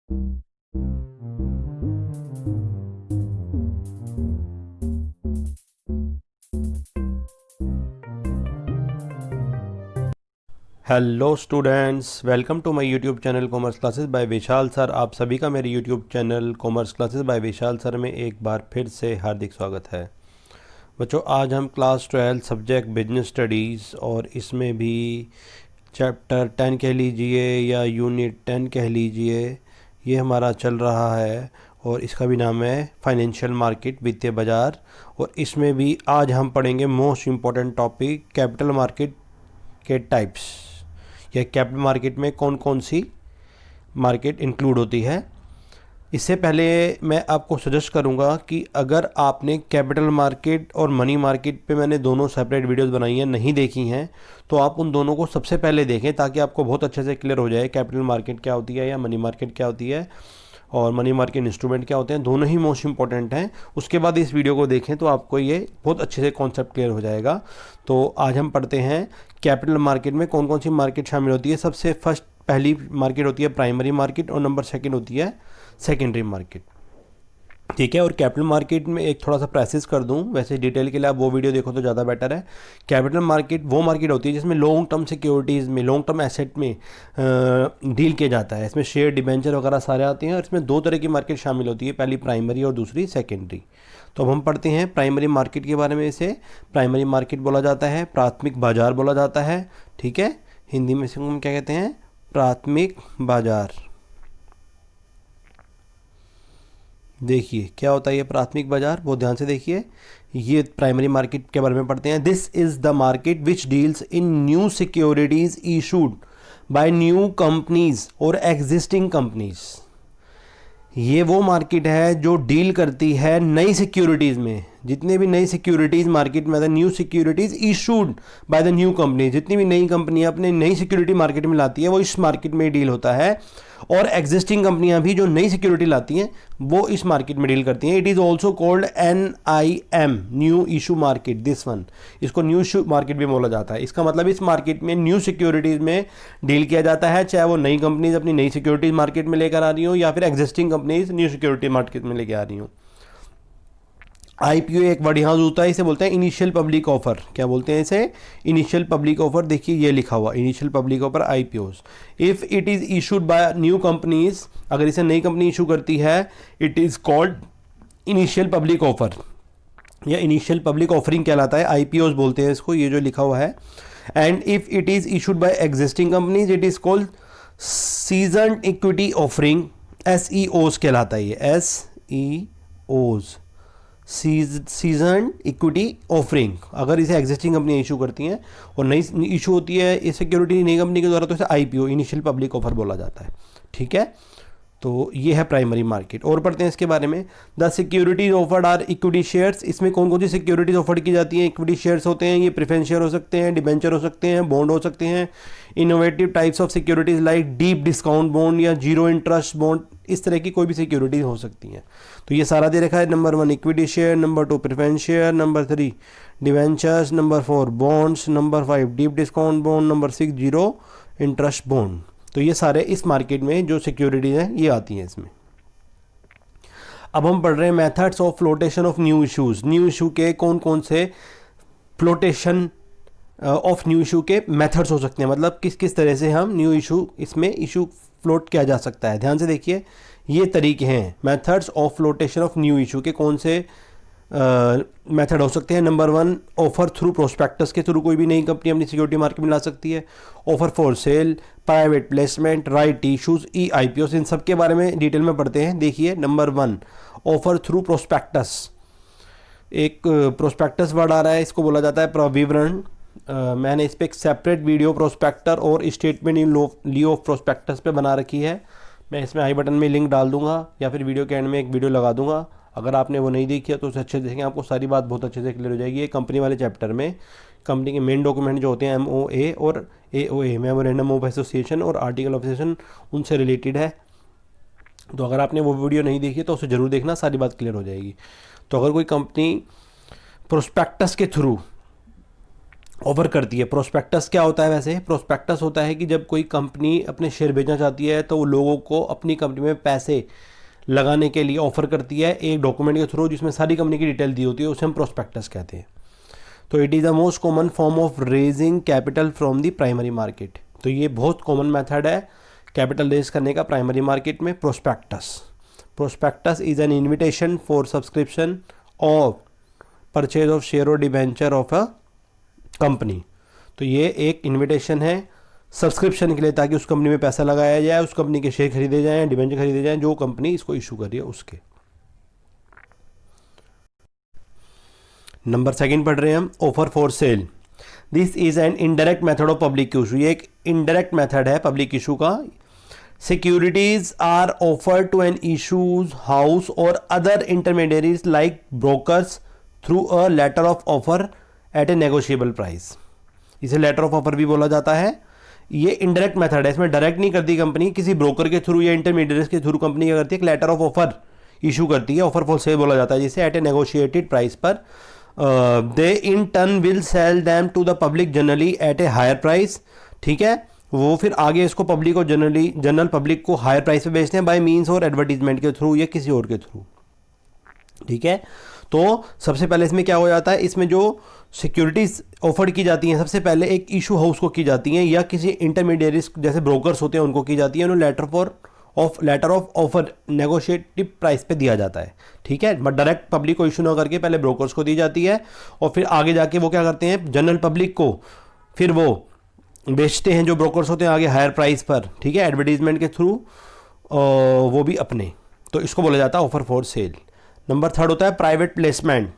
Hello students, welcome to my YouTube channel commerce classes by Vishal sir. आप सभी का मेरे YouTube channel commerce classes by Vishal sir में एक बार फिर से हार्दिक स्वागत है। बच्चों, आज हम क्लास 12 सब्जेक्ट बिजनेस स्टडीज़ और इसमें भी चैप्टर 10 कह लीजिए या यूनिट 10 कह लीजिए, ये हमारा चल रहा है और इसका भी नाम है फाइनेंशियल मार्केट, वित्तीय बाज़ार। और इसमें भी आज हम पढ़ेंगे most important topic, capital market के टाइप्स, या कैपिटल मार्केट में कौन कौन सी मार्केट इंक्लूड होती है। इससे पहले मैं आपको सजेस्ट करूंगा कि अगर आपने कैपिटल मार्केट और मनी मार्केट पे मैंने दोनों सेपरेट वीडियोस बनाई हैं, नहीं देखी हैं, तो आप उन दोनों को सबसे पहले देखें ताकि आपको बहुत अच्छे से क्लियर हो जाए कैपिटल मार्केट क्या होती है या मनी मार्केट क्या होती है और मनी मार्केट इंस्ट्रूमेंट क्या होते हैं। दोनों ही मोस्ट इंपॉर्टेंट हैं। उसके बाद इस वीडियो को देखें तो आपको ये बहुत अच्छे से कॉन्सेप्ट क्लियर हो जाएगा। तो आज हम पढ़ते हैं कैपिटल मार्केट में कौन कौन सी मार्केट शामिल होती है। सबसे फर्स्ट पहली मार्केट होती है प्राइमरी मार्केट और नंबर सेकंड होती है सेकेंडरी मार्केट। ठीक है। और कैपिटल मार्केट में एक थोड़ा सा प्रेसिस कर दूं, वैसे डिटेल के लिए आप वो वीडियो देखो तो ज़्यादा बेटर है। कैपिटल मार्केट वो मार्केट होती है जिसमें लॉन्ग टर्म सिक्योरिटीज़ में, लॉन्ग टर्म एसेट में डील किया जाता है। इसमें शेयर, डिबेंचर वगैरह सारे आते हैं और इसमें दो तरह की मार्केट शामिल होती है, पहली प्राइमरी और दूसरी सेकेंडरी। तो अब हम पढ़ते हैं प्राइमरी मार्केट के बारे में। इसे प्राइमरी मार्केट बोला जाता है, प्राथमिक बाजार बोला जाता है। ठीक है। हिंदी में इसको हम क्या कहते हैं? प्राथमिक बाजार। देखिए क्या होता है ये प्राथमिक बाजार, बहुत ध्यान से देखिए। ये प्राइमरी मार्केट के बारे में पढ़ते हैं। This is the market which deals in new securities issued by new companies और एग्जिस्टिंग कंपनीज। ये वो मार्केट है जो डील करती है नई सिक्योरिटीज़ में। जितने भी नई सिक्योरिटीज़ मार्केट में, new securities issued by the new company, जितनी भी नई कंपनियां अपने नई सिक्योरिटी मार्केट में लाती है वो इस मार्केट में डील होता है। और एग्जिस्टिंग कंपनियां भी जो नई सिक्योरिटी लाती हैं वो इस मार्केट में डील करती हैं। It is also called NIM, new issue market. This one, इसको न्यू इशू मार्केट भी बोला जाता है। इसका मतलब इस मार्केट में न्यू सिक्योरिटीज़ में डील किया जाता है, चाहे वो नई कंपनीज अपनी नई सिक्योरिटीज मार्केट में लेकर आ रही हो या फिर existing companies new security market में लेकर आ रही हो। IPO एक वर्ड यहाँ होता है, इसे बोलते हैं इनिशियल पब्लिक ऑफर। क्या बोलते हैं इसे? Initial public offer. देखिए ये लिखा हुआ initial public offer, IPOs। If it is issued by new companies, अगर इसे नई कंपनी इशू करती है, it is called initial public offer या इनिशियल पब्लिक ऑफरिंग कहलाता है। IPOs बोलते हैं इसको, ये जो लिखा हुआ है। And if it is issued by existing companies, it is called seasoned equity offering, SEOs कहलाता है ये, SEOs, सीजन इक्विटी ऑफरिंग। अगर इसे एग्जिस्टिंग कंपनी इशू करती हैं और नई इशू होती है इस सिक्योरिटी नई कंपनी के द्वारा, तो इसे IPO, इनिशियल पब्लिक ऑफर बोला जाता है। ठीक है। तो ये है प्राइमरी मार्केट। और पढ़ते हैं इसके बारे में। The securities offered are equity shares. इसमें कौन कौन सी सिक्योरिटीज ऑफर की जाती हैं? इक्विटी शेयर्स होते हैं, ये प्रेफरेंस शेयर हो सकते हैं, डिबेंचर हो सकते हैं, बॉन्ड हो सकते हैं। Innovative types of securities like deep discount bond या जीरो इंटरेस्ट बॉन्ड, इस तरह की कोई भी सिक्योरिटीज हो सकती हैं। तो ये सारा दे रखा है। Number 1 equity share, number 2 preference share, number 3 debentures, number 4 bonds, number 5 deep discount bond, number 6 zero interest bond. तो ये सारे इस मार्केट में जो सिक्योरिटीज हैं ये आती हैं इसमें। अब हम पढ़ रहे हैं methods of flotation of new issues. New issue के कौन कौन से फ्लोटेशन ऑफ न्यू इशू के मेथड्स हो सकते हैं, मतलब किस किस तरह से हम न्यू इशू, इसमें इशू फ्लोट किया जा सकता है। ध्यान से देखिए, ये तरीके हैं methods of flotation of new issue के। कौन से मेथड हो सकते हैं? नंबर 1 ऑफर थ्रू प्रोस्पेक्टस के थ्रू कोई भी नई कंपनी अपनी सिक्योरिटी मार्केट में ला सकती है। Offer for cell, private placement, right issues, IPOs, इन सब के बारे में डिटेल में पढ़ते हैं। देखिए नंबर 1 ऑफर थ्रू प्रोस्पेक्टस। एक प्रोस्पेक्टस वर्ड आ रहा है, इसको बोला जाता है प्रविवरण। मैंने इस पर एक सेपरेट वीडियो प्रोस्पेक्टर और statement in Leo of prospectus पे बना रखी है। मैं इसमें आई बटन में लिंक डाल दूंगा या फिर वीडियो के एंड में एक वीडियो लगा दूंगा। अगर आपने वो नहीं देखी है तो उसे अच्छे से देखेंगे, आपको सारी बात बहुत अच्छे से क्लियर हो जाएगी। ये कंपनी वाले चैप्टर में कंपनी के मेन डॉक्यूमेंट जो होते हैं MOA और AOA, मेमोरेंडम ऑफ एसोसिएशन और आर्टिकल ऑफ एसोसिएशन, उनसे रिलेटेड है। तो अगर आपने वो वीडियो नहीं देखी तो उसे ज़रूर देखना, सारी बात क्लियर हो जाएगी। तो अगर कोई कंपनी प्रोस्पेक्टस के थ्रू ऑफर करती है। प्रोस्पेक्टस क्या होता है? वैसे प्रोस्पेक्टस होता है कि जब कोई कंपनी अपने शेयर बेचना चाहती है तो वो लोगों को अपनी कंपनी में पैसे लगाने के लिए ऑफर करती है एक डॉक्यूमेंट के थ्रू जिसमें सारी कंपनी की डिटेल दी होती है, उसे हम प्रोस्पेक्टस कहते हैं। तो it is the most common form of raising capital from the primary market. तो ये बहुत कॉमन मेथड है कैपिटल रेज करने का प्राइमरी मार्केट में, prospectus. Prospectus is an invitation for subscription of purchase of share और डिबेंचर ऑफ अ कंपनी। तो ये एक इन्विटेशन है सब्सक्रिप्शन के लिए, ताकि उस कंपनी में पैसा लगाया जाए, उस कंपनी के शेयर खरीदे जाएं, डिबेंचर खरीदे जाएं, जो कंपनी इसको इशू कर रही है उसके। नंबर सेकंड पढ़ रहे हैं हम, offer for sale. This is an indirect method of public issue. ये एक इनडायरेक्ट मेथड है पब्लिक इशू का। Securities are offer to an issues house और other intermediaries like brokers through a letter of offer at a negotiable price. इसे letter of offer भी बोला जाता है। ये इनडायरेक्ट मेथड है, इसमें डायरेक्ट नहीं करती कंपनी, किसी ब्रोकर के थ्रू या इंटरमीडिएट्स के थ्रू कंपनी क्या करती है, एक लेटर ऑफ ऑफर इशू करती है, ऑफर फॉर सेल बोला जाता है, जिसे एट ए नेगोशिएटेड प्राइस पर they in turn will sell them to the public generally at a higher price. ठीक है, वो फिर आगे इसको पब्लिक और जनरल पब्लिक को हायर प्राइस पे बेचते हैं बाय मीन्स और एडवर्टीजमेंट के थ्रू या किसी और के थ्रू। ठीक है, तो सबसे पहले इसमें क्या हो जाता है, इसमें जो सिक्योरिटीज ऑफर की जाती हैं सबसे पहले एक इशू हाउस को की जाती हैं या किसी इंटरमीडिएट्स जैसे ब्रोकर्स होते हैं उनको की जाती है, उन्हें लेटर ऑफ ऑफर नेगोशिएटिव प्राइस पे दिया जाता है। ठीक है, बट डायरेक्ट पब्लिक को इशू ना करके पहले ब्रोकर्स को दी जाती है और फिर आगे जाके वो क्या करते हैं, जनरल पब्लिक को फिर वो बेचते हैं, जो ब्रोकर्स होते हैं आगे हायर प्राइस पर। ठीक है, एडवर्टीजमेंट के थ्रू वो भी अपने। तो इसको बोला जाता है offer for sale. Number third होता है private placement.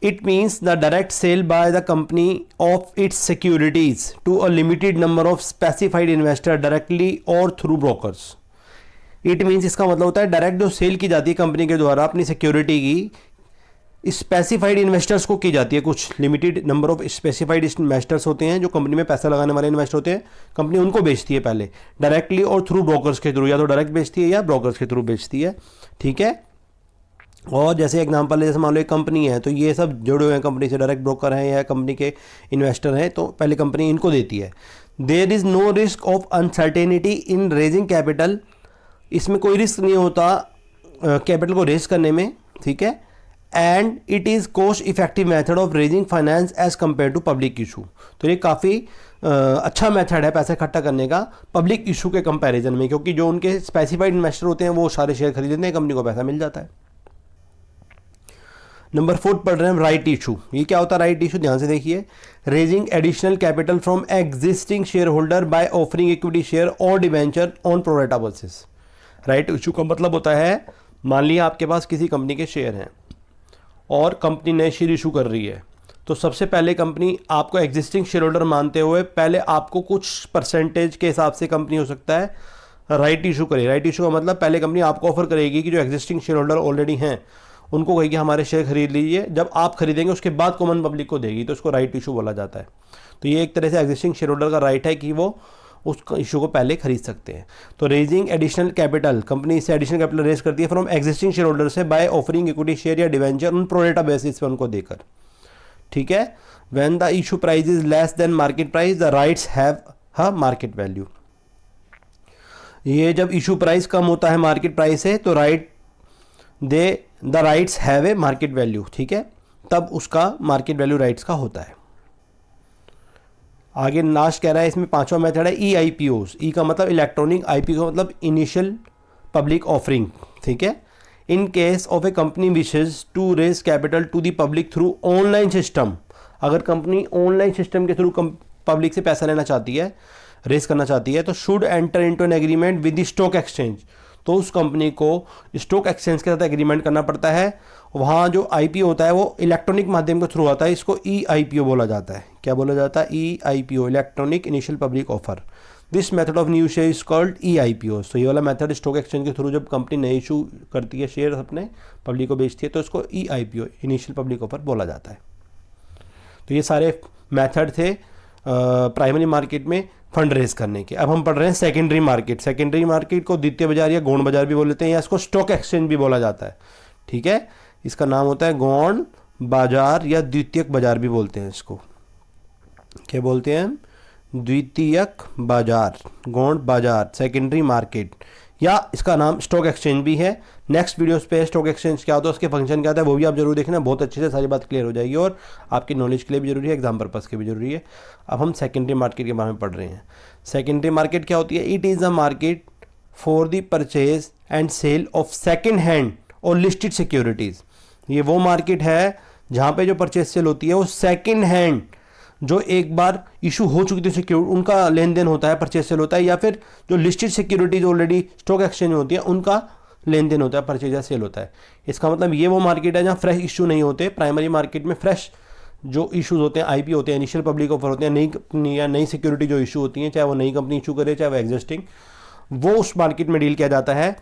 It means the direct sale by the company of its securities to a limited number of specified investor directly और थ्रू ब्रोकर्स। इट मीन्स इसका मतलब होता है डायरेक्ट जो cell की जाती है कंपनी के द्वारा अपनी सिक्योरिटी की स्पेसिफाइड इन्वेस्टर्स को की जाती है। कुछ limited number of specified investors होते हैं जो कंपनी में पैसा लगाने वाले इन्वेस्टर होते हैं, कंपनी उनको बेचती है पहले डायरेक्टली और थ्रू ब्रोकर्स के थ्रू, या तो डायरेक्ट बेचती है या ब्रोकर्स के थ्रू बेचती है। ठीक है, और जैसे एग्जांपल जैसे मान लो एक कंपनी है तो ये सब जुड़े हुए हैं कंपनी से, डायरेक्ट ब्रोकर हैं या कंपनी के इन्वेस्टर हैं, तो पहले कंपनी इनको देती है। There is no risk of uncertainty in raising capital. इसमें कोई रिस्क नहीं होता कैपिटल को रेज करने में। ठीक है, and it is cost effective method of raising finance as compare to public issue. तो ये काफ़ी अच्छा मेथड है पैसा इकट्ठा करने का पब्लिक इशू के कंपैरिजन में, क्योंकि जो उनके स्पेसिफाइड इन्वेस्टर होते हैं वो सारे शेयर खरीद लेते हैं, कंपनी को पैसा मिल जाता है। नंबर फोर्थ पढ़ रहे हैं राइट इशू। ये क्या होता है राइट इशू, ध्यान से देखिए। Raising additional capital from existing share holder by offering equity share और debenture on pro rata basis. Right issue का मतलब होता है, मान लिया आपके पास किसी कंपनी के शेयर हैं और कंपनी नए शेयर इशू कर रही है, तो सबसे पहले कंपनी आपको एग्जिस्टिंग शेयर होल्डर मानते हुए पहले आपको कुछ परसेंटेज के हिसाब से कंपनी हो सकता है राइट इशू करे। राइट इशू का मतलब पहले कंपनी आपको ऑफर करेगी कि जो एग्जिस्टिंग शेयर होल्डर ऑलरेडी हैं उनको कहेगी हमारे शेयर खरीद लीजिए, जब आप खरीदेंगे उसके बाद कॉमन पब्लिक को देगी, तो उसको राइट इशू बोला जाता है। तो ये एक तरह से एग्जिस्टिंग शेयर होल्डर का राइट है कि वो उस इशू को पहले खरीद सकते हैं। तो रेजिंग एडिशनल कैपिटल, कंपनी से एडिशनल कैपिटल रेज करती है फ्रॉम एग्जिस्टिंग शेयर होल्डर से बाय ऑफरिंग इक्विटी शेयर या डिवेंचर उन प्रोरेटा बेसिस पे उनको देकर। ठीक है, when the issue price is less than market price the rights have a market value. ये जब इशू प्राइस कम होता है मार्केट प्राइस से तो the rights have a market value. ठीक है, तब उसका मार्केट वैल्यू राइट्स का होता है। आगे लास्ट कह रहा है, इसमें पांचवा मेथड है ई आई पी ओज। ई का मतलब इलेक्ट्रॉनिक, आई पी का मतलब इनिशियल पब्लिक ऑफरिंग। ठीक है, in case of a company wishes to raise capital to the public through online system. अगर कंपनी ऑनलाइन सिस्टम के थ्रू पब्लिक से पैसा लेना चाहती है, रेज करना चाहती है, तो should enter into an agreement with the stock exchange. तो उस कंपनी को स्टॉक एक्सचेंज के साथ एग्रीमेंट करना पड़ता है। वहाँ जो आईपीओ होता है वो इलेक्ट्रॉनिक माध्यम के थ्रू आता है, इसको ई आईपीओ बोला जाता है। क्या बोला जाता है? E IPO, electronic initial public offer. This method of new share is called E IPO. तो ये वाला मेथड स्टॉक एक्सचेंज के थ्रू जब कंपनी नई इशू करती है शेयर अपने पब्लिक को बेचती है तो इसको ई आईपीओ, इनिशियल पब्लिक ऑफर बोला जाता है। तो ये सारे मेथड थे प्राइमरी मार्केट में फंड रेज करने के। अब हम पढ़ रहे हैं सेकेंडरी मार्केट। सेकेंडरी मार्केट को द्वितीय बाजार या गौण बाजार भी बोल लेते हैं, या इसको स्टॉक एक्सचेंज भी बोला जाता है। ठीक है, इसका नाम होता है गौण बाजार या द्वितीयक बाजार भी बोलते हैं इसको। क्या बोलते हैं हम, द्वितीयक बाजार, गौण बाजार, सेकेंडरी मार्केट, या इसका नाम स्टॉक एक्सचेंज भी है। नेक्स्ट वीडियोस पे स्टॉक एक्सचेंज क्या होता है, उसके फंक्शन क्या होता है, वो भी आप जरूर देखना, बहुत अच्छे से सारी बात क्लियर हो जाएगी और आपकी नॉलेज के लिए भी जरूरी है, एग्जाम पर्पस के भी जरूरी है। अब हम सेकेंडरी मार्केट के बारे में पढ़ रहे हैं। सेकेंडरी मार्केट क्या होती है? It is a market for the purchase and sale of second hand और लिस्टेड सिक्योरिटीज़। ये वो मार्केट है जहाँ पे जो परचेज सेल होती है वो सेकेंड हैंड, जो एक बार इशू हो चुकी थी सिक्योरिटी, उनका लेन देन होता है, परचेज सेल होता है, या फिर जो listed securities already stock exchange में होती है उनका लेन देन होता है, परचेज या सेल होता है। इसका मतलब ये वो मार्केट है जहाँ फ्रेश इशू नहीं होते। प्राइमरी मार्केट में फ्रेश जो इशूज़ होते हैं, आईपी होते हैं, इनिशियल पब्लिक ऑफर होते हैं, नई कंपनी या नई सिक्योरिटी जो इशू होती हैं, चाहे वो नई कंपनी इशू करे चाहे वो एग्जिस्टिंग, वो उस मार्केट में डील किया जाता है।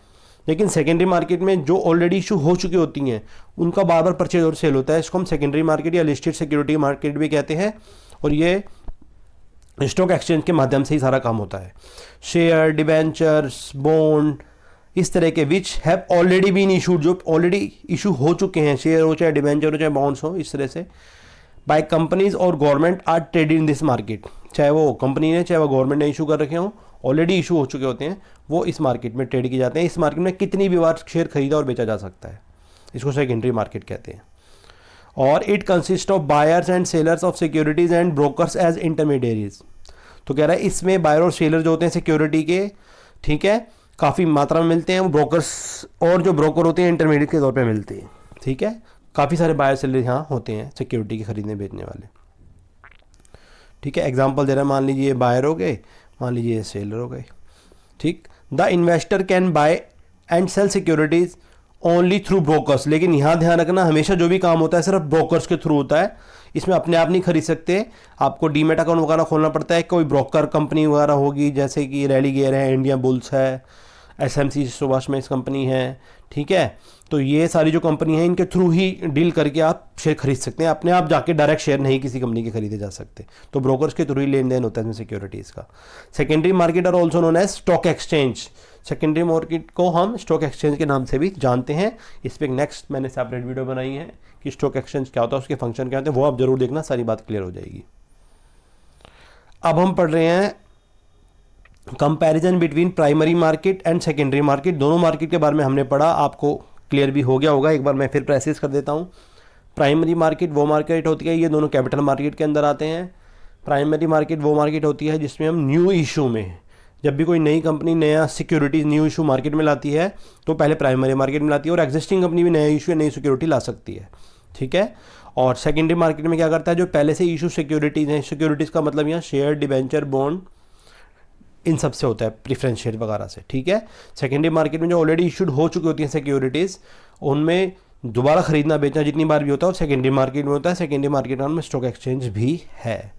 लेकिन सेकेंडरी मार्केट में जो ऑलरेडी इशू हो चुकी होती हैं उनका बार बार परचेज और सेल होता है। इसको हम सेकेंडरी मार्केट या लिस्टेड सिक्योरिटी मार्केट भी कहते हैं, और ये स्टॉक एक्सचेंज के माध्यम से ही सारा काम होता है। शेयर, डिबेंचर्स, बॉन्ड, इस तरह के which have already been issued, जो ऑलरेडी इशू हो चुके हैं, शेयर हो चाहे डिबेंचर हो चाहे बॉन्ड्स हो, इस तरह से बाय कंपनीज और government are traded in this market. चाहे वो कंपनी ने चाहे वो गवर्नमेंट ने इशू कर रखे हों, ऑलरेडी इशू हो चुके होते हैं, वो इस मार्केट में ट्रेड किए जाते हैं। इस मार्केट में कितनी भी बार शेयर खरीदा और बेचा जा सकता है, इसको सेकेंडरी मार्केट कहते हैं। और it consist of buyers and sellers of securities and brokers as intermediaries. तो कह रहा है इसमें बायर और सेलर जो होते हैं सिक्योरिटी के, ठीक है, काफ़ी मात्रा में मिलते हैं। ब्रोकर्स और जो ब्रोकर होते हैं इंटरमीडिएट के तौर पे मिलते हैं, ठीक है। काफ़ी सारे बायर सेलर यहाँ होते हैं सिक्योरिटी के खरीदने बेचने वाले, ठीक है। एग्जाम्पल दे रहा है, मान लीजिए बायर हो गए, मान लीजिए सेलर हो गए, ठीक। The investor can buy and sell securities only through brokers. लेकिन यहाँ ध्यान रखना, हमेशा जो भी काम होता है सिर्फ ब्रोकर्स के थ्रू होता है, इसमें अपने आप नहीं खरीद सकते, आपको डीमेट अकाउंट वगैरह खोलना पड़ता है। कोई ब्रोकर कंपनी वगैरह होगी, जैसे कि रेलिगेयर है, इंडिया बुल्स है, एसएमसी सुभाष में इस कंपनी है, ठीक है। तो ये सारी जो कंपनी है इनके थ्रू ही डील करके आप शेयर खरीद सकते हैं, अपने आप जाके डायरेक्ट शेयर नहीं किसी कंपनी के खरीदे जा सकते। तो ब्रोकर्स के थ्रू ही लेन देन होता है इसमें सिक्योरिटीज़ का। Secondary market are also known as stock exchange. Secondary market को हम स्टॉक एक्सचेंज के नाम से भी जानते हैं। इस पर नेक्स्ट मैंने सेपरेट वीडियो बनाई है कि स्टॉक एक्सचेंज क्या होता है, उसके फंक्शन क्या होते हैं, वो आप जरूर देखना, सारी बात क्लियर हो जाएगी। अब हम पढ़ रहे हैं comparison between primary market and secondary market. दोनों मार्केट के बारे में हमने पढ़ा, आपको क्लियर भी हो गया होगा। एक बार मैं फिर प्रेसिस कर देता हूँ। प्राइमरी मार्केट वो मार्केट होती है, ये दोनों कैपिटल मार्केट के अंदर आते हैं। प्राइमरी मार्केट वो मार्केट होती है जिसमें हम न्यू इशू में, जब भी कोई नई कंपनी नया सिक्योरिटीज न्यू इशू मार्केट में लाती है तो पहले प्राइमरी मार्केट में लाती है, और एग्जिस्टिंग कंपनी भी नया इशू या नई सिक्योरिटी ला सकती है, ठीक है। और सेकेंडरी मार्केट में क्या करता है, जो पहले से इशू सिक्योरिटीज़ हैं, सिक्योरिटीज़ का मतलब यहाँ शेयर, डिबेंचर, बॉन्ड, इन सब से होता है, प्रीफरेंस शेयर वगैरह से, ठीक है। सेकेंडरी मार्केट में जो ऑलरेडी इशूड हो चुकी होती हैं सिक्योरिटीज़, उनमें दोबारा खरीदना बेचना जितनी बार भी होता है वो सेकेंडरी मार्केट में होता है। सेकेंडरी मार्केट में स्टॉक एक्सचेंज भी है।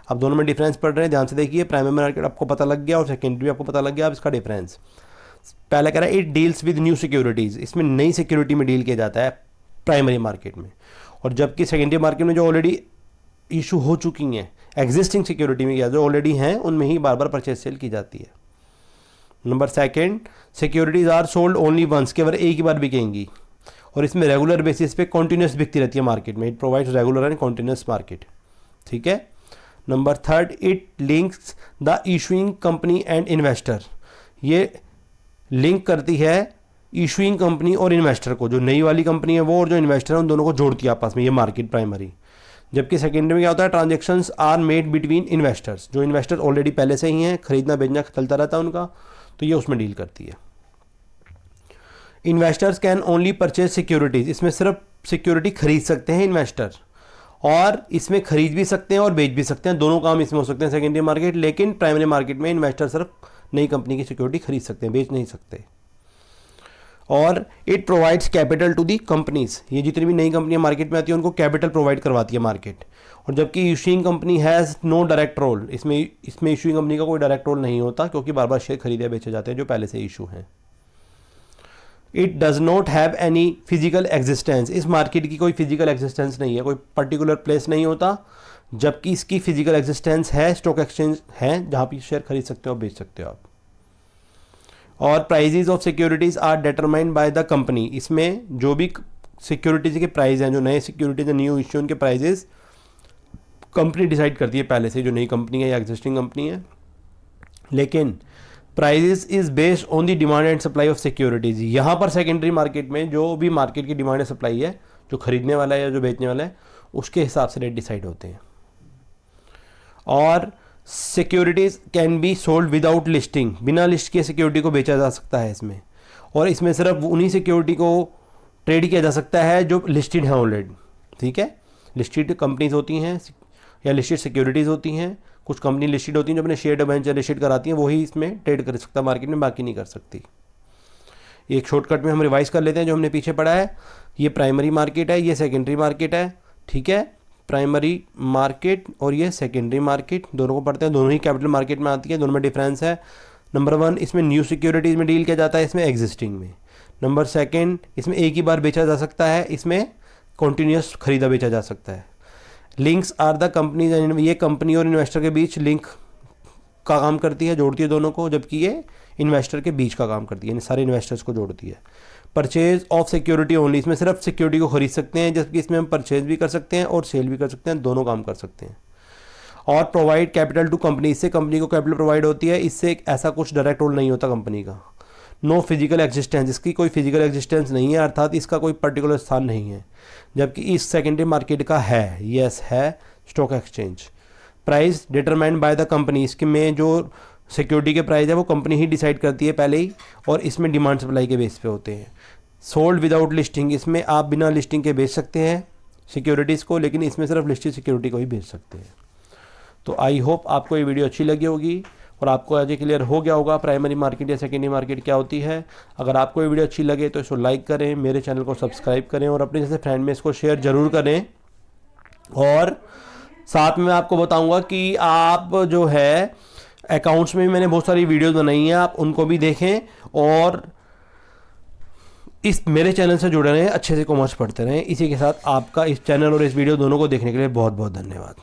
अब दोनों में डिफरेंस पढ़ रहे हैं, ध्यान से देखिए। प्राइमरी मार्केट आपको पता लग गया और सेकेंडरी आपको पता लग गया। अब इसका डिफरेंस, पहला कह रहा है it deals with new securities, इसमें नई सिक्योरिटी में डील किया जाता है प्राइमरी मार्केट में। और जबकि सेकेंडरी मार्केट में जो ऑलरेडी इशू हो चुकी हैं एग्जिस्टिंग सिक्योरिटी में, क्या जो ऑलरेडी हैं उनमें ही बार बार परचेज सेल की जाती है। Number second, securities are sold only once, केवल एक ही बार बिकेंगी, और इसमें रेगुलर बेसिस पे कॉन्टिन्यूस बिकती रहती है मार्केट में। It provides regular and continuous market, ठीक है। Number third, it links the issuing company and investor, ये लिंक करती है इशूइंग कंपनी और इन्वेस्टर को, जो नई वाली कंपनी है वो और जो इन्वेस्टर है उन दोनों को जोड़ती है आपस में, ये मार्केट प्राइमरी। जबकि सेकेंडरी में क्या होता है, transactions are made between investors, जो इन्वेस्टर ऑलरेडी पहले से ही हैं, खरीदना बेचना चलता रहता है उनका, तो ये उसमें डील करती है। Investors can only purchase securities, इसमें सिर्फ सिक्योरिटी खरीद सकते हैं इन्वेस्टर, और इसमें खरीद भी सकते हैं और बेच भी सकते हैं, दोनों काम इसमें हो सकते हैं सेकेंडरी मार्केट। लेकिन प्राइमरी मार्केट में इन्वेस्टर सिर्फ नई कंपनी की सिक्योरिटी खरीद सकते हैं, बेच नहीं सकते। और it provides capital to the companies, ये जितनी भी नई कंपनियां मार्केट में आती है उनको कैपिटल प्रोवाइड करवाती है मार्केट। और जबकि issuing company has no direct role, इसमें इशूइंग कंपनी का कोई डायरेक्ट रोल नहीं होता, क्योंकि बार बार शेयर खरीदे बेचे जाते हैं जो पहले से इशू हैं। It does not have any physical existence, इस मार्केट की कोई फिजिकल एग्जिस्टेंस नहीं है, कोई पर्टिकुलर प्लेस नहीं होता, जबकि इसकी फिजिकल एग्जिस्टेंस है, स्टॉक एक्सचेंज है जहाँ पे शेयर खरीद सकते हो और बेच सकते हो आप। और prices of securities are determined by the company, इसमें जो भी सिक्योरिटीज़ के प्राइस हैं, जो नए सिक्योरिटीज़ न्यू इश्यू, उनके प्राइजेस कंपनी डिसाइड करती है पहले से, जो नई कंपनी है या एग्जिस्टिंग कंपनी है। लेकिन prices is based on the demand and supply of securities. यहाँ पर सेकेंडरी मार्केट में जो भी मार्केट की डिमांड एंड सप्लाई है, जो खरीदने वाला है या जो बेचने वाला है, उसके हिसाब से रेट डिसाइड होते हैं। और securities can be sold without listing, बिना लिस्ट के सिक्योरिटी को बेचा जा सकता है इसमें। और इसमें सिर्फ उन्हीं सिक्योरिटी को ट्रेड किया जा सकता है जो लिस्टेड हैं ऑलरेडी, ठीक है। लिस्टेड कंपनीज होती हैं या लिस्टेड सिक्योरिटीज़ होती हैं, कुछ कंपनी लिस्टेड होती हैं जो अपने शेयर डिबेंचर लिस्टेड कराती हैं, वही इसमें ट्रेड कर सकता है मार्केट में, बाकी नहीं कर सकती। एक शॉर्टकट में हम रिवाइज कर लेते हैं जो हमने पीछे पढ़ा है। ये प्राइमरी मार्केट है, ये सेकेंडरी मार्केट है, ठीक है। प्राइमरी मार्केट और ये सेकेंडरी मार्केट दोनों को पढ़ते हैं, दोनों ही कैपिटल मार्केट में आती है, दोनों में डिफरेंस है। नंबर 1 इसमें न्यू सिक्योरिटीज़ में डील किया जाता है, इसमें एग्जिस्टिंग में। नंबर 2 इसमें एक ही बार बेचा जा सकता है, इसमें कॉन्टीन्यूस खरीदा बेचा जा सकता है। लिंक्स आर द कंपनीज, ये कंपनी और इन्वेस्टर के बीच लिंक का काम करती है, जोड़ती है दोनों को, जबकि ये इन्वेस्टर के बीच का काम करती है, यानी सारे इन्वेस्टर्स को जोड़ती है। परचेज ऑफ सिक्योरिटी ओनली, इसमें सिर्फ सिक्योरिटी को खरीद सकते हैं, जबकि इसमें हम परचेज भी कर सकते हैं और सेल भी कर सकते हैं, दोनों काम कर सकते हैं। और प्रोवाइड कैपिटल टू कंपनी, इससे कंपनी को कैपिटल प्रोवाइड होती है, इससे एक ऐसा कुछ डायरेक्ट रोल नहीं होता कंपनी का। नो फिजिकल एग्जिस्टेंस, इसकी कोई फिजिकल एग्जिस्टेंस नहीं है, अर्थात इसका कोई पर्टिकुलर स्थान नहीं है, जबकि इस सेकेंडरी मार्केट का है, यस है, stock exchange. Price determined by the company, इसके में जो सिक्योरिटी के प्राइस है वो कंपनी ही डिसाइड करती है पहले ही, और इसमें डिमांड सप्लाई के बेस पे होते हैं। सोल्ड विदाउट लिस्टिंग, इसमें आप बिना लिस्टिंग के बेच सकते हैं सिक्योरिटीज़ को, लेकिन इसमें सिर्फ लिस्टेड सिक्योरिटी को ही बेच सकते हैं। तो आई होप आपको ये वीडियो अच्छी लगी होगी और आपको आज क्लियर हो गया होगा प्राइमरी मार्केट या सेकेंडरी मार्केट क्या होती है। अगर आपको ये वीडियो अच्छी लगे तो इसको लाइक करें, मेरे चैनल को सब्सक्राइब करें और अपने जैसे फ्रेंड में इसको शेयर ज़रूर करें। और साथ में मैं आपको बताऊंगा कि आप जो है अकाउंट्स में भी मैंने बहुत सारी वीडियोस बनाई हैं, आप उनको भी देखें और इस मेरे चैनल से जुड़े रहें, अच्छे से कॉमर्स पढ़ते रहें। इसी के साथ आपका इस चैनल और इस वीडियो दोनों को देखने के लिए बहुत बहुत धन्यवाद।